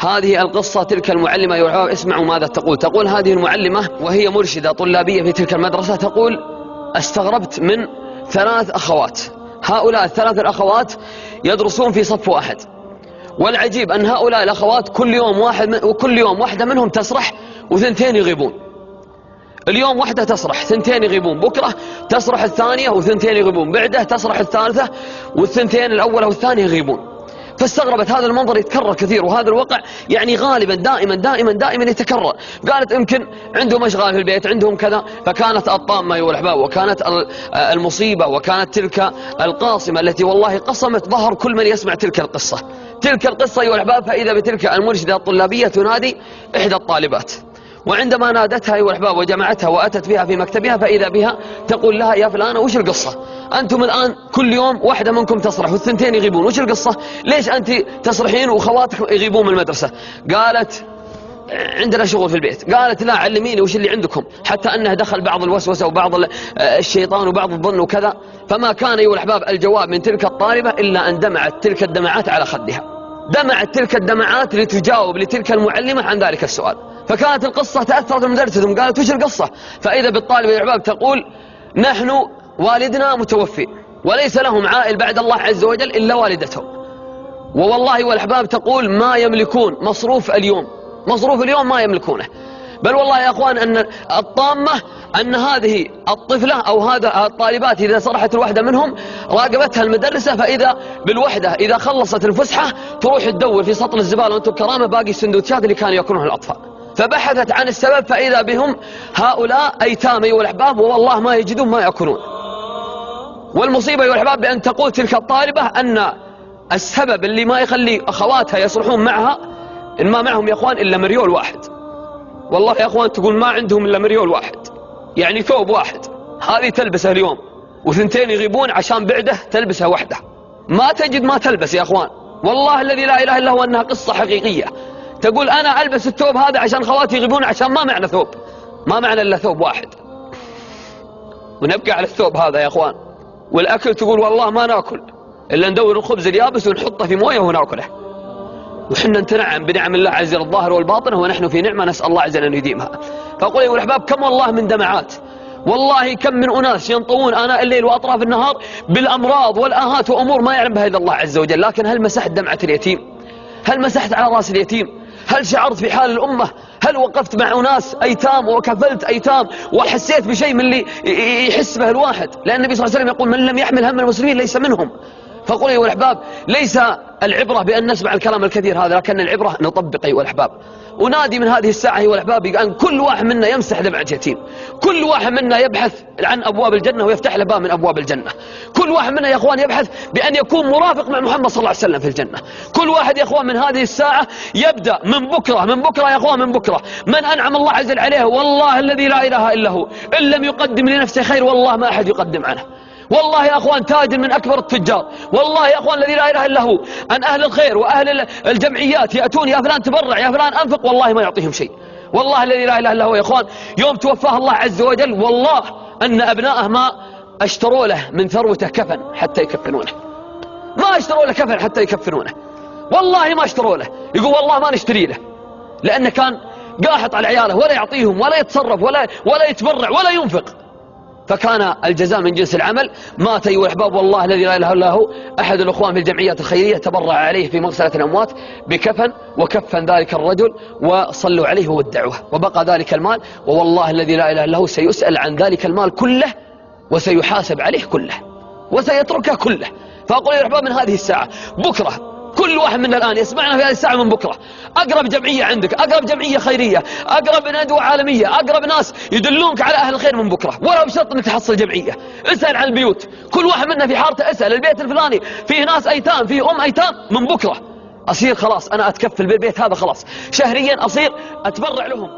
هذه القصة تلك المعلمة أيها الأحباب اسمعوا ماذا تقول. تقول هذه المعلمة وهي مرشدة طلابية في تلك المدرسة، تقول استغربت من 3 أخوات. هؤلاء ال3 الأخوات يدرسون في صف واحد، والعجيب أن هؤلاء الأخوات كل يوم واحدة منهم تسرح و2 يغيبون. اليوم واحدة تسرح 2 يغيبون، بكرة تسرح الثانية و2 يغيبون، بعده تسرح الثالثة وال2 الأولى والثانية يغيبون. فاستغربت هذا المنظر يتكرر كثير، وهذا الواقع يعني غالبا دائما يتكرر. قالت يمكن عندهم أشغال في البيت، عندهم كذا. فكانت الطامة أيها الأحباب، وكانت المصيبة، وكانت تلك القاصمة التي والله قصمت ظهر كل من يسمع تلك القصة. تلك القصة أيها الأحباب، فإذا بتلك المرشدة الطلابية تنادي إحدى الطالبات، وعندما نادتها أيها الأحباب وجمعتها وأتت بها في مكتبها، فإذا بها تقول لها يا فلانة وش القصة؟ أنتم الآن كل يوم واحدة منكم تسرح وال2 يغيبون، وش القصة؟ ليش أنت تسرحين وخواتك يغيبون من المدرسة؟ قالت عندنا شغل في البيت. قالت لا علميني وش اللي عندكم، حتى أنه دخل بعض الوسوسة وبعض الشيطان وبعض الظن وكذا. فما كان أيها الأحباب الجواب من تلك الطالبة إلا أن دمعت تلك الدمعات على خدها، دمعت تلك الدمعات لتجاوب لتلك المعلمة عن ذلك السؤال. فكانت القصة تأثرت المدرسة، قالت وش القصة؟ فإذا بالطالبة يا أحباب تقول نحن والدنا متوفي وليس لهم عائل بعد الله عز وجل إلا والدتهم، ووالله والأحباب تقول ما يملكون مصروف اليوم ما يملكونه. بل والله يا أخوان أن الطامة أن هذه الطفلة أو هذا الطالبات إذا صرحت الوحدة منهم راقبتها المدرسة، فإذا بالوحدة إذا خلصت الفسحة تروح تدور في سطل الزبالة وانتم بكرامة باقي السندوتشات اللي كانوا يأكلونها الأطفال. فبحثت عن السبب، فإذا بهم هؤلاء أيتام أيها الأحباب، والله ما يجدون ما يأكلون. والمصيبة أيها الأحباب بأن تقول تلك الطالبة أن السبب اللي ما يخلي أخواتها يصرحون معها إن ما معهم يا أخوان إلا مريول واحد. والله يا أخوان تقول ما عندهم إلا مريول واحد، يعني ثوب واحد هذه تلبسه اليوم، و2 يغيبون عشان بعده تلبسها وحده. ما تجد ما تلبس يا أخوان، والله الذي لا إله إلا هو أنها قصة حقيقية. تقول أنا ألبس الثوب هذا عشان خواتي يغيبون، عشان ما معنا ثوب، ما معنا إلا ثوب واحد، ونبقى على الثوب هذا يا أخوان. والأكل تقول والله ما نأكل إلا ندور الخبز اليابس ونحطه في مويه ونأكله، وحنا نتنعم بنعم الله عز وجل الظاهر والباطنة، ونحن في نعمة نسأل الله عز وجل أن يديمها. فأقول أيها الأحباب كم والله من دمعات، والله كم من أناس ينطوون آناء الليل وأطراف النهار بالأمراض والآهات وأمور ما يعلم بها إلا الله عز وجل. لكن هل مسحت دمعة اليتيم؟ هل مسحت على رأس اليتيم؟ هل شعرت في حال الأمة؟ هل وقفت مع أناس أيتام وكفلت أيتام وحسيت بشيء من اللي يحس به الواحد؟ لأن النبي صلى الله عليه وسلم يقول من لم يحمل هم المسلمين ليس منهم. فقل أيها الأحباب ليس العبرة بأن نسمع الكلام الكثير هذا، لكن العبرة نطبق أيها الأحباب. ونادي من هذه الساعة أيها الأحباب أن كل واحد منا يمسح دمعة يتيم، كل واحد منا يبحث عن أبواب الجنة ويفتح له باب من أبواب الجنة، كل واحد منا يا أخوان يبحث بأن يكون مرافق مع محمد صلى الله عليه وسلم في الجنة. كل واحد يا أخوان من هذه الساعة يبدأ من بكرة يا أخوان، من بكرة من أنعم الله عز وجل عليه والله الذي لا إله إلا هو إن لم يقدم لنفسه خير والله ما أحد يقدم عنه. والله يا أخوان تاجر من أكبر التجار، والله يا أخوان الذي لا إله إلا هو أن أهل الخير وأهل الجمعيات يأتون يا فلان تبرع يا فلان أنفق، والله ما يعطيهم شيء. والله الذي لا إله إلا هو يا أخوان يوم توفاه الله عز وجل والله أن أبناءه ما اشتروا له من ثروته كفن حتى يكفنونه، ما اشتروا له كفن حتى يكفنونه، والله ما اشتروا له. يقول والله ما نشتري له، لأنه كان قاحط على عياله ولا يعطيهم ولا يتصرف ولا يتبرع ولا ينفق. فكان الجزاء من جنس العمل. مات أيها الأحباب والله الذي لا إله إلا هو أحد الأخوان في الجمعيات الخيرية تبرع عليه في مغسلة الأموات بكفن، وكفن ذلك الرجل وصلوا عليه وودعوه، وبقى ذلك المال، ووالله الذي لا إله إلا هو سيسأل عن ذلك المال كله وسيحاسب عليه كله وسيتركه كله. فأقول يا أحباب من هذه الساعة بكرة كل واحد منا الآن يسمعنا في هذه الساعة من بكرة أقرب جمعية عندك، أقرب جمعية خيرية، أقرب ندوة عالمية، أقرب ناس يدلونك على أهل الخير من بكرة، ولا بشرط أنك تحصل جمعية. اسأل عن البيوت، كل واحد منا في حارته اسأل البيت الفلاني فيه ناس أيتام فيه أيتام، من بكرة أصير خلاص أنا أتكفل بالبيت هذا خلاص شهريا أصير أتبرع لهم.